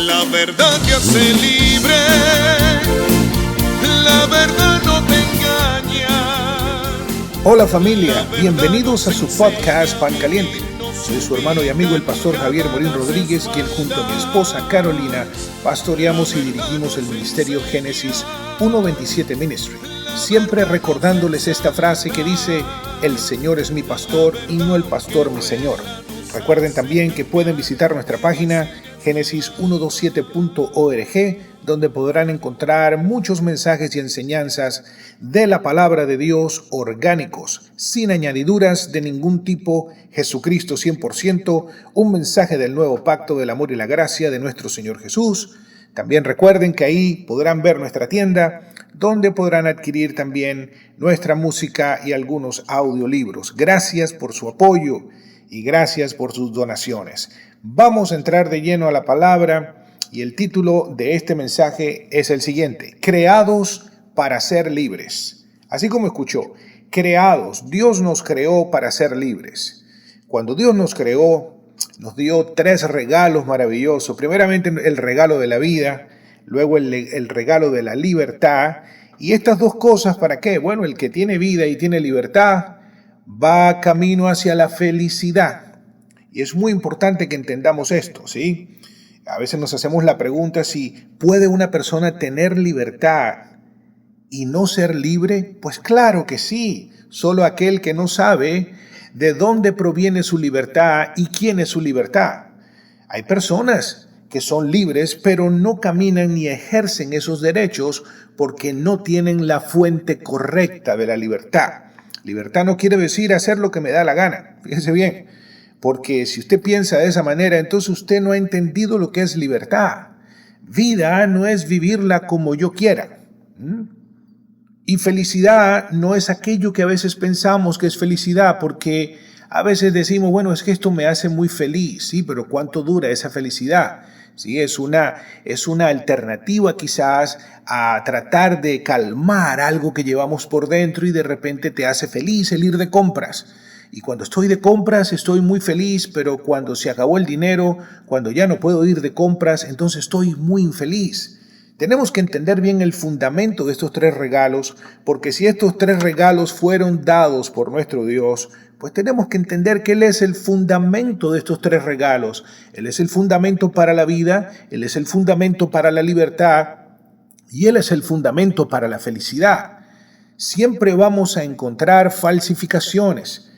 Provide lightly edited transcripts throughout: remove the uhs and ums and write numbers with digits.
La verdad te hace libre, la verdad no te engaña. Hola familia, bienvenidos a su podcast Pan Caliente. Soy su hermano y amigo el pastor Javier Morín Rodríguez, quien junto a mi esposa Carolina pastoreamos y dirigimos el ministerio Génesis 1:27 Ministry. Siempre recordándoles esta frase que dice: el Señor es mi pastor y no el pastor mi Señor. Recuerden también que pueden visitar nuestra página genesis127.org, donde podrán encontrar muchos mensajes y enseñanzas de la palabra de Dios orgánicos, sin añadiduras de ningún tipo. Jesucristo 100%, un mensaje del nuevo pacto del amor y la gracia de nuestro Señor Jesús. También recuerden que ahí podrán ver nuestra tienda, donde podrán adquirir también nuestra música y algunos audiolibros. Gracias por su apoyo y gracias por sus donaciones. Vamos a entrar de lleno a la palabra y el título de este mensaje es el siguiente: creados para ser libres. Así como escuchó, creados. Dios nos creó para ser libres. Cuando Dios nos creó, nos dio 3 regalos maravillosos. Primeramente el regalo de la vida, luego el regalo de la libertad. Y estas dos cosas, ¿para qué? Bueno, el que tiene vida y tiene libertad va camino hacia la felicidad. Y es muy importante que entendamos esto, ¿sí? A veces nos hacemos la pregunta si puede una persona tener libertad y no ser libre. Pues claro que sí, solo aquel que no sabe de dónde proviene su libertad y quién es su libertad. Hay personas que son libres, pero no caminan ni ejercen esos derechos porque no tienen la fuente correcta de la libertad. Libertad no quiere decir hacer lo que me da la gana, fíjese bien. Porque si usted piensa de esa manera, entonces usted no ha entendido lo que es libertad. Vida no es vivirla como yo quiera. Y felicidad no es aquello que a veces pensamos que es felicidad, porque a veces decimos, bueno, es que esto me hace muy feliz, sí, pero ¿cuánto dura esa felicidad? Sí, es una alternativa quizás a tratar de calmar algo que llevamos por dentro y de repente te hace feliz el ir de compras. Y cuando estoy de compras estoy muy feliz, pero cuando se acabó el dinero, cuando ya no puedo ir de compras, entonces estoy muy infeliz. Tenemos que entender bien el fundamento de estos 3 regalos, porque si estos 3 regalos fueron dados por nuestro Dios, pues tenemos que entender que Él es el fundamento de estos 3 regalos. Él es el fundamento para la vida, Él es el fundamento para la libertad y Él es el fundamento para la felicidad. Siempre vamos a encontrar falsificaciones.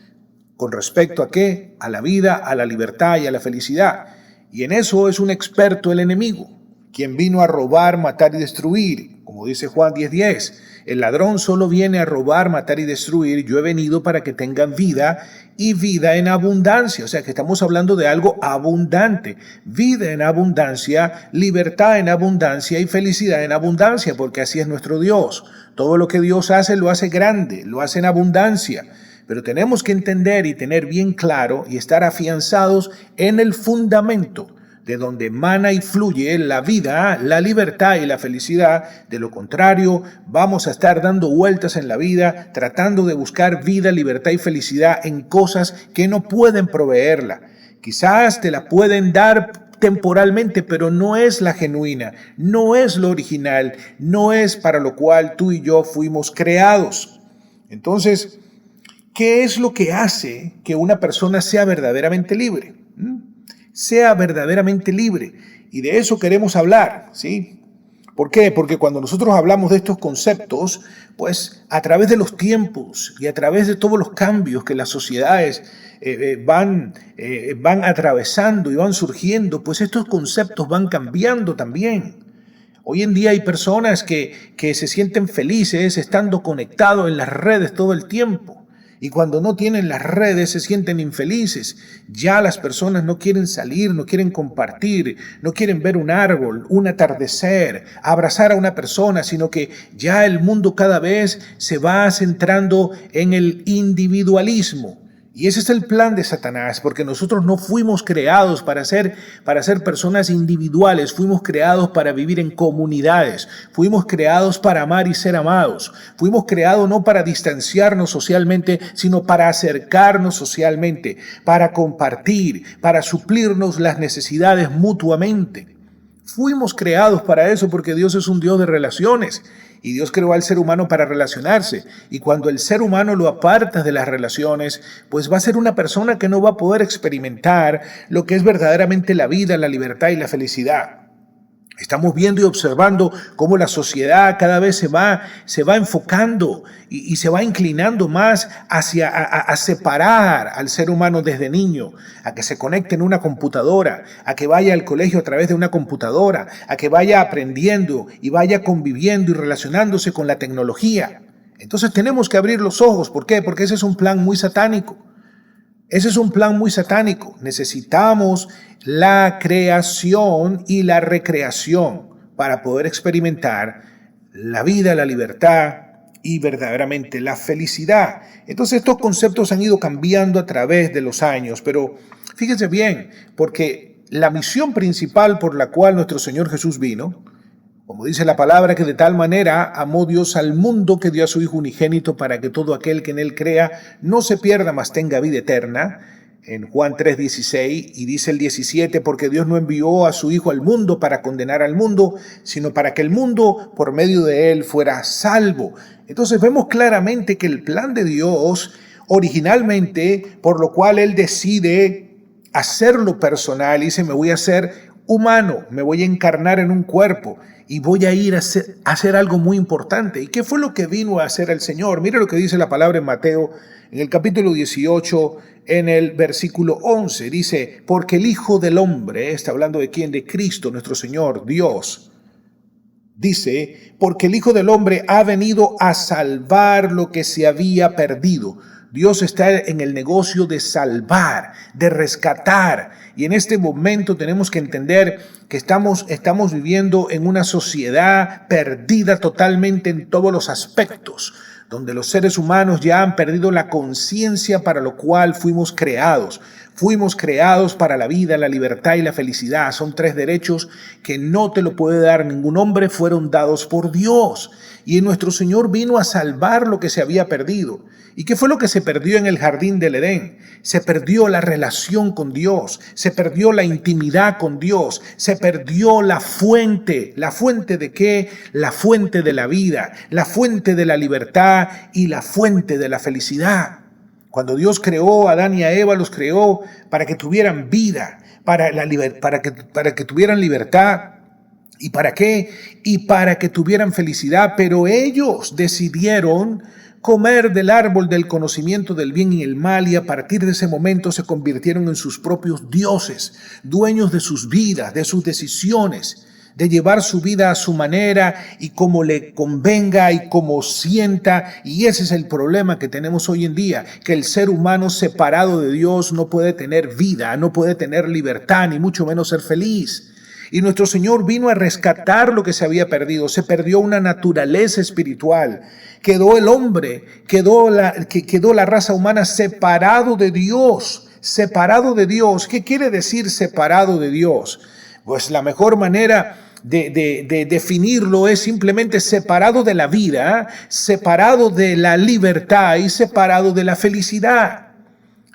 ¿Con respecto a qué? A la vida, a la libertad y a la felicidad. Y en eso es un experto el enemigo, quien vino a robar, matar y destruir. Como dice Juan 10:10, el ladrón solo viene a robar, matar y destruir. Yo he venido para que tengan vida y vida en abundancia. O sea que estamos hablando de algo abundante. Vida en abundancia, libertad en abundancia y felicidad en abundancia, porque así es nuestro Dios. Todo lo que Dios hace lo hace grande, lo hace en abundancia. Pero tenemos que entender y tener bien claro y estar afianzados en el fundamento de donde emana y fluye la vida, la libertad y la felicidad. De lo contrario, vamos a estar dando vueltas en la vida, tratando de buscar vida, libertad y felicidad en cosas que no pueden proveerla. Quizás te la pueden dar temporalmente, pero no es la genuina, no es lo original, no es para lo cual tú y yo fuimos creados. Entonces, ¿qué es lo que hace que una persona sea verdaderamente libre? Sea verdaderamente libre. Y de eso queremos hablar, ¿sí? ¿Por qué? Porque cuando nosotros hablamos de estos conceptos, pues a través de los tiempos y a través de todos los cambios que las sociedades van atravesando y van surgiendo, pues estos conceptos van cambiando también. Hoy en día hay personas que se sienten felices estando conectados en las redes todo el tiempo. Y cuando no tienen las redes se sienten infelices. Ya las personas no quieren salir, no quieren compartir, no quieren ver un árbol, un atardecer, abrazar a una persona, sino que ya el mundo cada vez se va centrando en el individualismo. Y ese es el plan de Satanás, porque nosotros no fuimos creados para ser personas individuales, fuimos creados para vivir en comunidades, fuimos creados para amar y ser amados, fuimos creados no para distanciarnos socialmente, sino para acercarnos socialmente, para compartir, para suplirnos las necesidades mutuamente. Fuimos creados para eso porque Dios es un Dios de relaciones y Dios creó al ser humano para relacionarse. Y cuando el ser humano lo apartas de las relaciones, pues va a ser una persona que no va a poder experimentar lo que es verdaderamente la vida, la libertad y la felicidad. Estamos viendo y observando cómo la sociedad cada vez se va enfocando y se va inclinando más hacia a separar al ser humano desde niño, a que se conecte en una computadora, a que vaya al colegio a través de una computadora, a que vaya aprendiendo y vaya conviviendo y relacionándose con la tecnología. Entonces tenemos que abrir los ojos. ¿Por qué? Porque ese es un plan muy satánico. Ese es un plan muy satánico. Necesitamos la creación y la recreación para poder experimentar la vida, la libertad y verdaderamente la felicidad. Entonces estos conceptos han ido cambiando a través de los años, pero fíjense bien, porque la misión principal por la cual nuestro Señor Jesús vino, como dice la palabra, que de tal manera amó Dios al mundo que dio a su Hijo unigénito para que todo aquel que en él crea no se pierda, mas tenga vida eterna. En Juan 3:16 y dice el 17, porque Dios no envió a su Hijo al mundo para condenar al mundo, sino para que el mundo por medio de él fuera salvo. Entonces vemos claramente que el plan de Dios originalmente, por lo cual él decide hacerlo personal, dice, me voy a hacer humano, me voy a encarnar en un cuerpo y voy a ir a hacer algo muy importante. ¿Y qué fue lo que vino a hacer el Señor? Mire lo que dice la palabra en Mateo, en el capítulo 18, en el versículo 11. Dice, porque el Hijo del Hombre, está hablando de quién, de Cristo, nuestro Señor, Dios. Dice, porque el Hijo del Hombre ha venido a salvar lo que se había perdido. Dios está en el negocio de salvar, de rescatar. Y en este momento tenemos que entender que estamos viviendo en una sociedad perdida totalmente en todos los aspectos, donde los seres humanos ya han perdido la conciencia para lo cual fuimos creados. Fuimos creados para la vida, la libertad y la felicidad. Son 3 derechos que no te lo puede dar ningún hombre, fueron dados por Dios. Y nuestro Señor vino a salvar lo que se había perdido. ¿Y qué fue lo que se perdió en el jardín del Edén? Se perdió la relación con Dios, se perdió la intimidad con Dios, se perdió la fuente. ¿La fuente de qué? La fuente de la vida, la fuente de la libertad y la fuente de la felicidad. Cuando Dios creó a Adán y a Eva, los creó para que tuvieran vida, para que tuvieran libertad. ¿Y para qué? Y para que tuvieran felicidad, pero ellos decidieron comer del árbol del conocimiento del bien y el mal, y a partir de ese momento se convirtieron en sus propios dioses, dueños de sus vidas, de sus decisiones, de llevar su vida a su manera y como le convenga y como sienta. Y ese es el problema que tenemos hoy en día, que el ser humano separado de Dios no puede tener vida, no puede tener libertad, ni mucho menos ser feliz. Y nuestro Señor vino a rescatar lo que se había perdido. Se perdió una naturaleza espiritual. Quedó el hombre, quedó la raza humana separado de Dios. Separado de Dios. ¿Qué quiere decir separado de Dios? Pues la mejor manera de definirlo es simplemente separado de la vida, separado de la libertad y separado de la felicidad.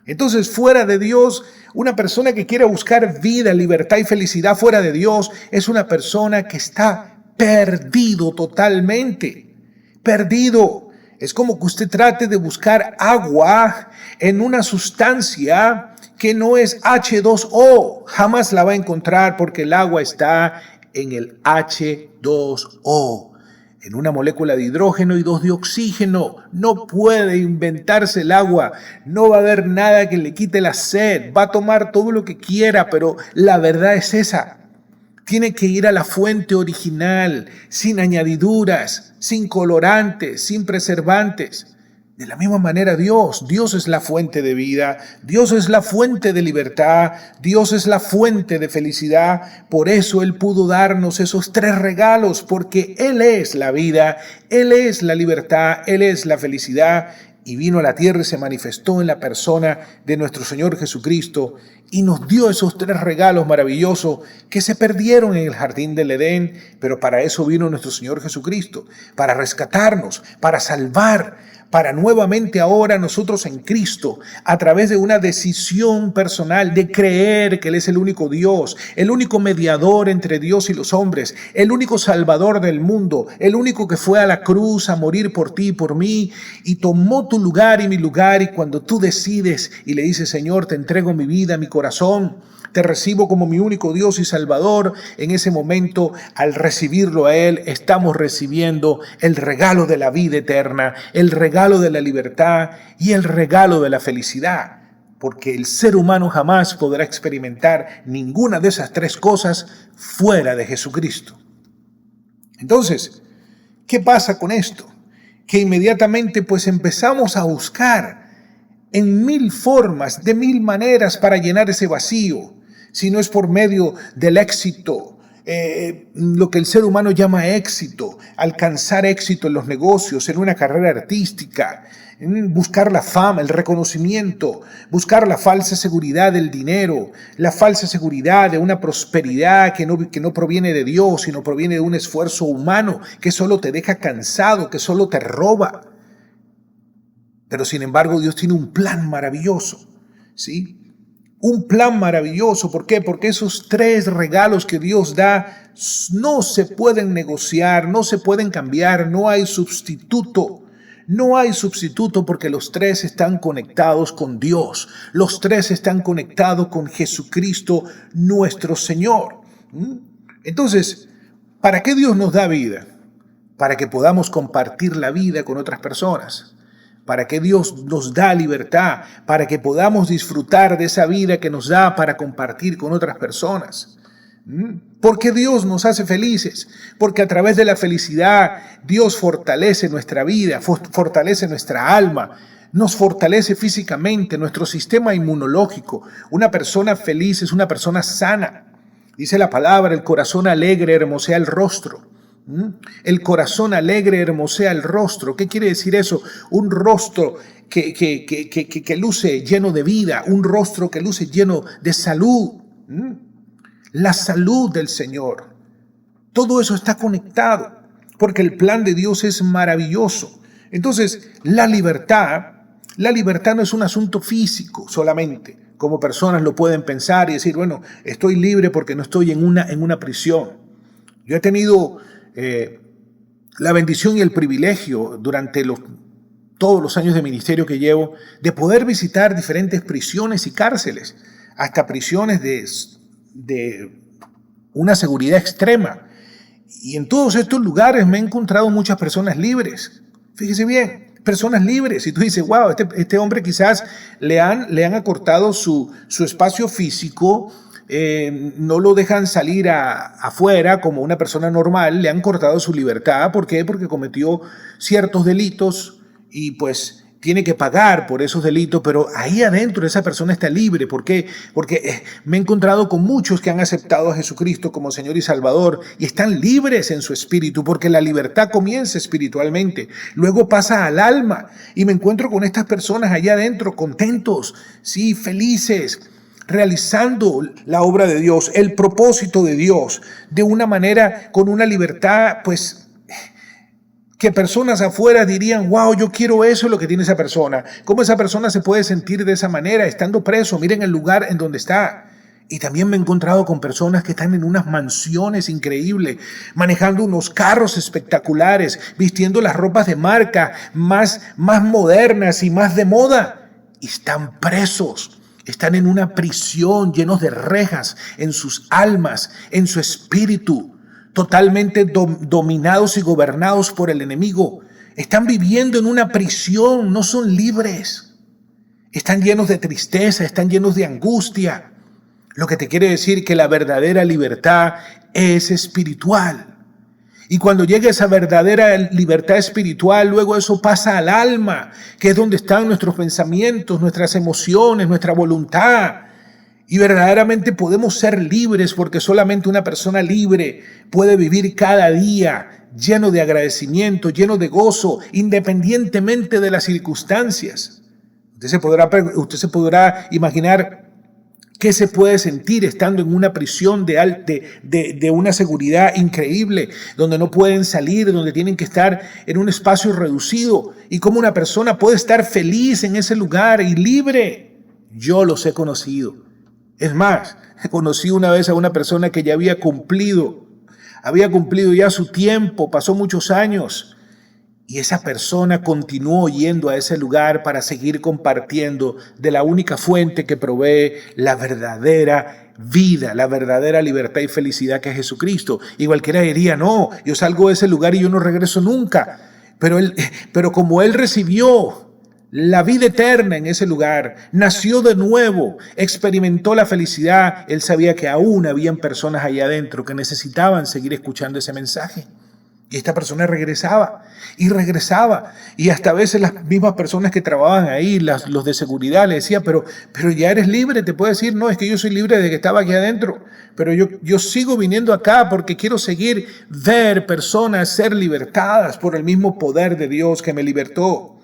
Entonces, fuera de Dios, una persona que quiera buscar vida, libertad y felicidad fuera de Dios es una persona que está perdido totalmente. Perdido. Es como que usted trate de buscar agua en una sustancia que no es H2O. Jamás la va a encontrar porque el agua está en el H2O. En una molécula de hidrógeno y 2 de oxígeno. No puede inventarse el agua. No va a haber nada que le quite la sed. Va a tomar todo lo que quiera, pero la verdad es esa. Tiene que ir a la fuente original, sin añadiduras, sin colorantes, sin preservantes. De la misma manera Dios es la fuente de vida, Dios es la fuente de libertad, Dios es la fuente de felicidad. Por eso Él pudo darnos esos 3 regalos, porque Él es la vida, Él es la libertad, Él es la felicidad. Y vino a la tierra y se manifestó en la persona de nuestro Señor Jesucristo y nos dio esos 3 regalos maravillosos que se perdieron en el jardín del Edén. Pero para eso vino nuestro Señor Jesucristo, para rescatarnos, para salvar, para nuevamente ahora nosotros en Cristo, a través de una decisión personal de creer que Él es el único Dios, el único mediador entre Dios y los hombres, el único Salvador del mundo, el único que fue a la cruz a morir por ti y por mí, y tomó tu lugar y mi lugar. Y cuando tú decides y le dices: Señor, te entrego mi vida, mi corazón, te recibo como mi único Dios y Salvador, en ese momento, al recibirlo a Él, estamos recibiendo el regalo de la vida eterna, el regalo de la libertad y el regalo de la felicidad, porque el ser humano jamás podrá experimentar ninguna de esas tres cosas fuera de Jesucristo. Entonces, ¿qué pasa con esto? Que inmediatamente pues empezamos a buscar en mil formas, de mil maneras para llenar ese vacío. Si no es por medio del éxito, lo que el ser humano llama éxito, alcanzar éxito en los negocios, en una carrera artística, buscar la fama, el reconocimiento, buscar la falsa seguridad del dinero, la falsa seguridad de una prosperidad que no proviene de Dios, sino proviene de un esfuerzo humano que solo te deja cansado, que solo te roba. Pero sin embargo, Dios tiene un plan maravilloso, ¿sí? Un plan maravilloso. ¿Por qué? Porque esos tres regalos que Dios da no se pueden negociar, no se pueden cambiar, no hay sustituto. No hay sustituto porque los tres están conectados con Dios. Los tres están conectados con Jesucristo, nuestro Señor. Entonces, ¿para qué Dios nos da vida? Para que podamos compartir la vida con otras personas. Para que Dios nos da libertad, para que podamos disfrutar de esa vida que nos da para compartir con otras personas. Porque Dios nos hace felices, porque a través de la felicidad Dios fortalece nuestra vida, fortalece nuestra alma, nos fortalece físicamente, nuestro sistema inmunológico. Una persona feliz es una persona sana. Dice la palabra: el corazón alegre hermosea el rostro. El corazón alegre hermosea el rostro. ¿Qué quiere decir eso? Un rostro que luce lleno de vida, un rostro que luce lleno de salud. La salud del Señor. Todo eso está conectado, porque el plan de Dios es maravilloso. Entonces, la libertad no es un asunto físico solamente, como personas lo pueden pensar y decir: bueno, estoy libre porque no estoy en una prisión. Yo he tenido la bendición y el privilegio durante todos los años de ministerio que llevo de poder visitar diferentes prisiones y cárceles, hasta prisiones de una seguridad extrema. Y en todos estos lugares me he encontrado muchas personas libres. Fíjese bien, personas libres. Y tú dices: wow, este hombre quizás le han acortado su espacio físico, no lo dejan salir afuera como una persona normal, le han cortado su libertad. ¿Por qué? Porque cometió ciertos delitos y pues tiene que pagar por esos delitos, pero ahí adentro esa persona está libre. ¿Por qué? Porque me he encontrado con muchos que han aceptado a Jesucristo como Señor y Salvador y están libres en su espíritu, porque la libertad comienza espiritualmente, luego pasa al alma, y me encuentro con estas personas allá adentro contentos, sí, felices, realizando la obra de Dios, el propósito de Dios, de una manera, con una libertad, pues, que personas afuera dirían: wow, yo quiero eso, lo que tiene esa persona. ¿Cómo esa persona se puede sentir de esa manera estando preso? Miren el lugar en donde está. Y también me he encontrado con personas que están en unas mansiones increíbles, manejando unos carros espectaculares, vistiendo las ropas de marca más modernas y más de moda. Y están presos. Están en una prisión, llenos de rejas en sus almas, en su espíritu, totalmente dominados y gobernados por el enemigo. Están viviendo en una prisión, no son libres. Están llenos de tristeza, están llenos de angustia. Lo que te quiere decir que la verdadera libertad es espiritual. Y cuando llega esa verdadera libertad espiritual, luego eso pasa al alma, que es donde están nuestros pensamientos, nuestras emociones, nuestra voluntad. Y verdaderamente podemos ser libres, porque solamente una persona libre puede vivir cada día lleno de agradecimiento, lleno de gozo, independientemente de las circunstancias. Usted se podrá imaginar ¿Qué se puede sentir estando en una prisión de una seguridad increíble, donde no pueden salir, donde tienen que estar en un espacio reducido? ¿Y cómo una persona puede estar feliz en ese lugar y libre? Yo los he conocido. Es más, conocí una vez a una persona que ya había cumplido ya su tiempo, pasó muchos años. Y esa persona continuó yendo a ese lugar para seguir compartiendo de la única fuente que provee la verdadera vida, la verdadera libertad y felicidad, que es Jesucristo. Y cualquiera diría, no, yo salgo de ese lugar y yo no regreso nunca. Pero como él recibió la vida eterna en ese lugar, nació de nuevo, experimentó la felicidad, él sabía que aún habían personas allá adentro que necesitaban seguir escuchando ese mensaje. Y esta persona regresaba. Y hasta a veces las mismas personas que trabajaban ahí, los de seguridad, le decían, pero ya eres libre. Te puede decir, no, es que yo soy libre desde que estaba aquí adentro. Pero yo sigo viniendo acá porque quiero seguir ver personas ser libertadas por el mismo poder de Dios que me libertó.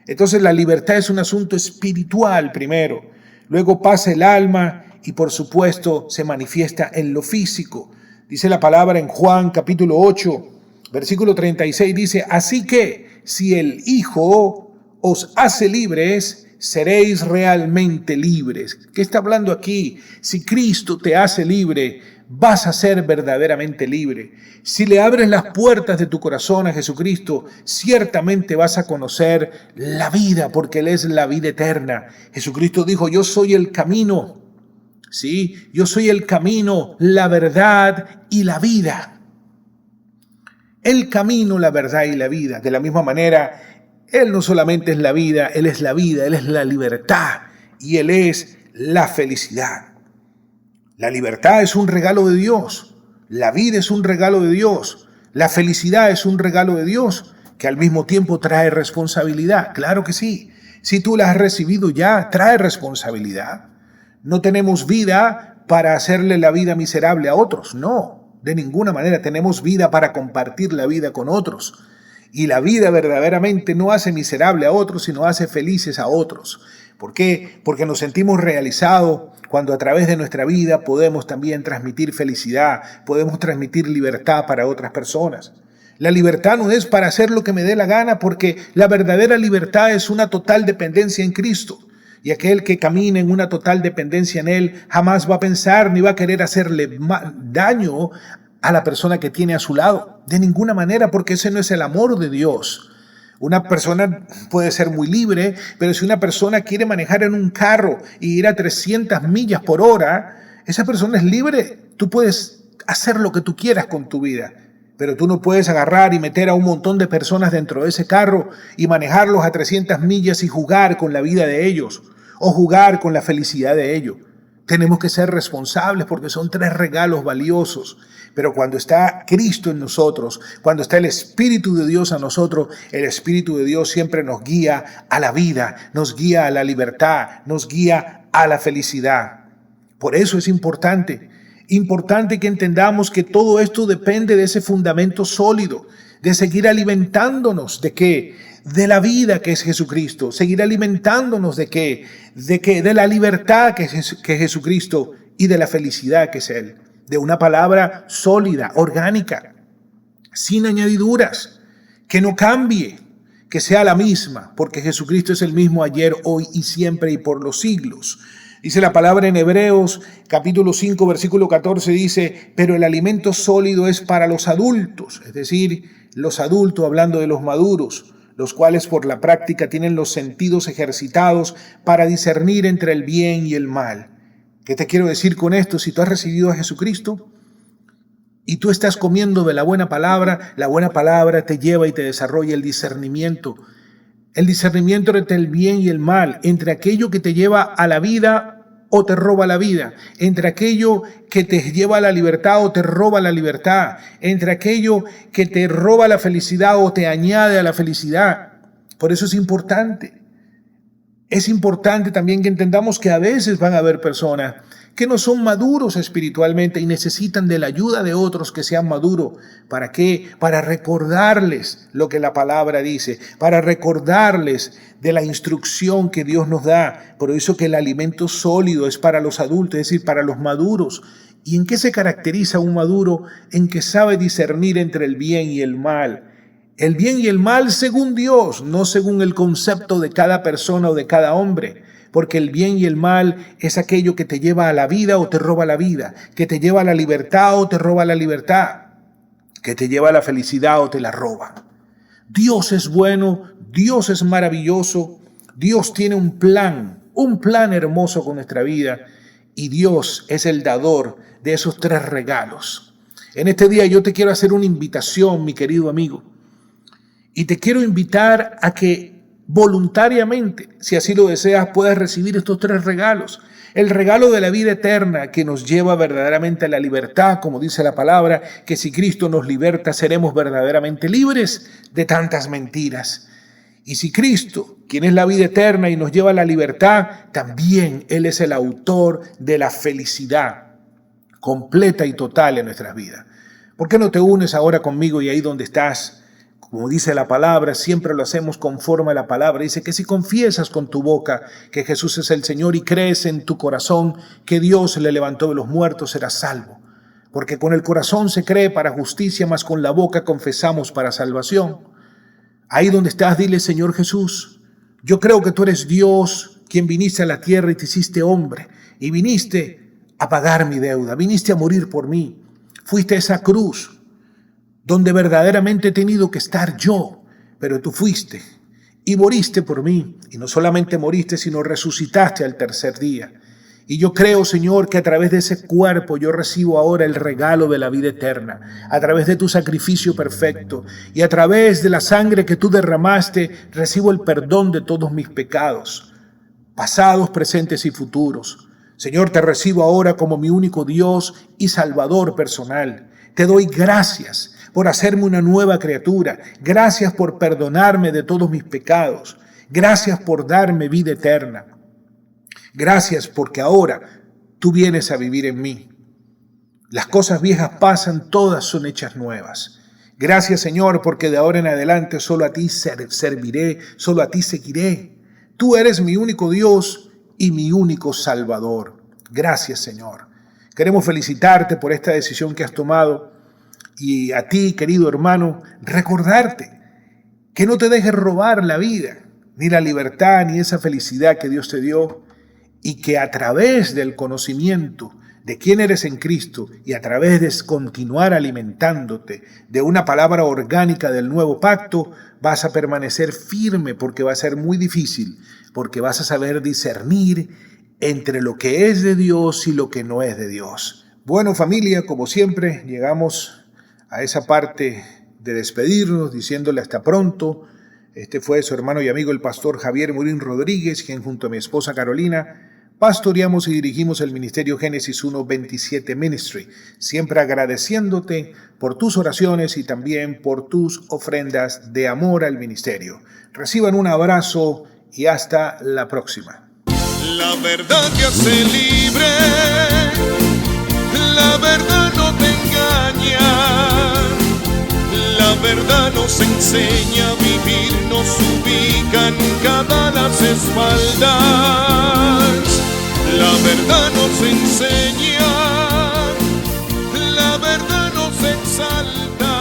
Entonces la libertad es un asunto espiritual primero. Luego pasa el alma y por supuesto se manifiesta en lo físico. Dice la palabra en Juan capítulo 8. Versículo 36 dice, así que si el Hijo os hace libres, seréis realmente libres. ¿Qué está hablando aquí? Si Cristo te hace libre, vas a ser verdaderamente libre. Si le abres las puertas de tu corazón a Jesucristo, ciertamente vas a conocer la vida, porque Él es la vida eterna. Jesucristo dijo, yo soy el camino. Sí, yo soy el camino, la verdad y la vida. El camino, la verdad y la vida. De la misma manera, Él no solamente es la vida, Él es la vida, Él es la libertad y Él es la felicidad. La libertad es un regalo de Dios, la vida es un regalo de Dios, la felicidad es un regalo de Dios que al mismo tiempo trae responsabilidad. Claro que sí, si tú la has recibido ya, trae responsabilidad. No tenemos vida para hacerle la vida miserable a otros, no. De ninguna manera. Tenemos vida para compartir la vida con otros. Y la vida verdaderamente no hace miserable a otros, sino hace felices a otros. ¿Por qué? Porque nos sentimos realizados cuando a través de nuestra vida podemos también transmitir felicidad, podemos transmitir libertad para otras personas. La libertad no es para hacer lo que me dé la gana, porque la verdadera libertad es una total dependencia en Cristo. Y aquel que camina en una total dependencia en Él jamás va a pensar ni va a querer hacerle daño a la persona que tiene a su lado. De ninguna manera, porque ese no es el amor de Dios. Una persona puede ser muy libre, pero si una persona quiere manejar en un carro y ir a 300 millas por hora, esa persona es libre. Tú puedes hacer lo que tú quieras con tu vida. Pero tú no puedes agarrar y meter a un montón de personas dentro de ese carro y manejarlos a 300 millas y jugar con la vida de ellos o jugar con la felicidad de ellos. Tenemos que ser responsables porque son 3 regalos valiosos. Pero cuando está Cristo en nosotros, cuando está el Espíritu de Dios a nosotros, el Espíritu de Dios siempre nos guía a la vida, nos guía a la libertad, nos guía a la felicidad. Por eso es importante que entendamos que todo esto depende de ese fundamento sólido, de seguir alimentándonos ¿de qué? De la vida que es Jesucristo, seguir alimentándonos ¿de qué? De la libertad que es Jesucristo y de la felicidad que es Él, de una palabra sólida, orgánica, sin añadiduras, que no cambie, que sea la misma, porque Jesucristo es el mismo ayer, hoy y siempre y por los siglos. Dice la palabra en Hebreos, capítulo 5, versículo 14, dice, pero el alimento sólido es para los adultos, es decir, los adultos, hablando de los maduros, los cuales por la práctica tienen los sentidos ejercitados para discernir entre el bien y el mal. ¿Qué te quiero decir con esto? Si tú has recibido a Jesucristo y tú estás comiendo de la buena palabra te lleva y te desarrolla el discernimiento. El discernimiento entre el bien y el mal, entre aquello que te lleva a la vida o te roba la vida, entre aquello que te lleva a la libertad o te roba la libertad, entre aquello que te roba la felicidad o te añade a la felicidad. Por eso es importante. Es importante también que entendamos que a veces van a haber personas que no son maduros espiritualmente y necesitan de la ayuda de otros que sean maduros. ¿Para qué? Para recordarles lo que la palabra dice, para recordarles de la instrucción que Dios nos da. Por eso que el alimento sólido es para los adultos, es decir, para los maduros. ¿Y en qué se caracteriza un maduro? En que sabe discernir entre el bien y el mal. El bien y el mal según Dios, no según el concepto de cada persona o de cada hombre. Porque el bien y el mal es aquello que te lleva a la vida o te roba la vida, que te lleva a la libertad o te roba la libertad, que te lleva a la felicidad o te la roba. Dios es bueno, Dios es maravilloso, Dios tiene un plan hermoso con nuestra vida y Dios es el dador de esos 3 regalos. En este día yo te quiero hacer una invitación, mi querido amigo, y te quiero invitar a que voluntariamente, si así lo deseas, puedas recibir estos 3 regalos. El regalo de la vida eterna que nos lleva verdaderamente a la libertad, como dice la palabra, que si Cristo nos liberta seremos verdaderamente libres de tantas mentiras. Y si Cristo, quien es la vida eterna y nos lleva a la libertad, también Él es el autor de la felicidad completa y total en nuestras vidas. ¿Por qué no te unes ahora conmigo y ahí donde estás? Como dice la palabra, siempre lo hacemos conforme a la palabra. Dice que si confiesas con tu boca que Jesús es el Señor y crees en tu corazón que Dios le levantó de los muertos, serás salvo. Porque con el corazón se cree para justicia, mas con la boca confesamos para salvación. Ahí donde estás, dile: Señor Jesús, yo creo que tú eres Dios, quien viniste a la tierra y te hiciste hombre. Y viniste a pagar mi deuda, viniste a morir por mí. Fuiste a esa cruz donde verdaderamente he tenido que estar yo, pero tú fuiste y moriste por mí. Y no solamente moriste, sino resucitaste al 3er día. Y yo creo, Señor, que a través de ese cuerpo yo recibo ahora el regalo de la vida eterna, a través de tu sacrificio perfecto y a través de la sangre que tú derramaste, recibo el perdón de todos mis pecados, pasados, presentes y futuros. Señor, te recibo ahora como mi único Dios y Salvador personal. Te doy gracias por hacerme una nueva criatura. Gracias por perdonarme de todos mis pecados. Gracias por darme vida eterna. Gracias porque ahora tú vienes a vivir en mí. Las cosas viejas pasan, todas son hechas nuevas. Gracias, Señor, porque de ahora en adelante solo a ti serviré, solo a ti seguiré. Tú eres mi único Dios y mi único Salvador. Gracias, Señor. Queremos felicitarte por esta decisión que has tomado. Y a ti, querido hermano, recordarte que no te dejes robar la vida, ni la libertad, ni esa felicidad que Dios te dio, y que a través del conocimiento de quién eres en Cristo y a través de continuar alimentándote de una palabra orgánica del nuevo pacto, vas a permanecer firme, porque va a ser muy difícil, porque vas a saber discernir entre lo que es de Dios y lo que no es de Dios. Bueno, familia, como siempre, llegamos a esa parte de despedirnos diciéndole hasta pronto. Este fue su hermano y amigo el pastor Javier Murín Rodríguez, quien junto a mi esposa Carolina pastoreamos y dirigimos el ministerio Génesis 1:27 Ministry, siempre agradeciéndote por tus oraciones y también por tus ofrendas de amor al ministerio. Reciban un abrazo y hasta la próxima. La verdad te hace libre, la verdad no te engaña. La verdad nos enseña a vivir, nos ubica en cada las espaldas. La verdad nos enseña, la verdad nos exalta.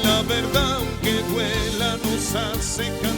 La verdad, aunque duela, nos hace caer.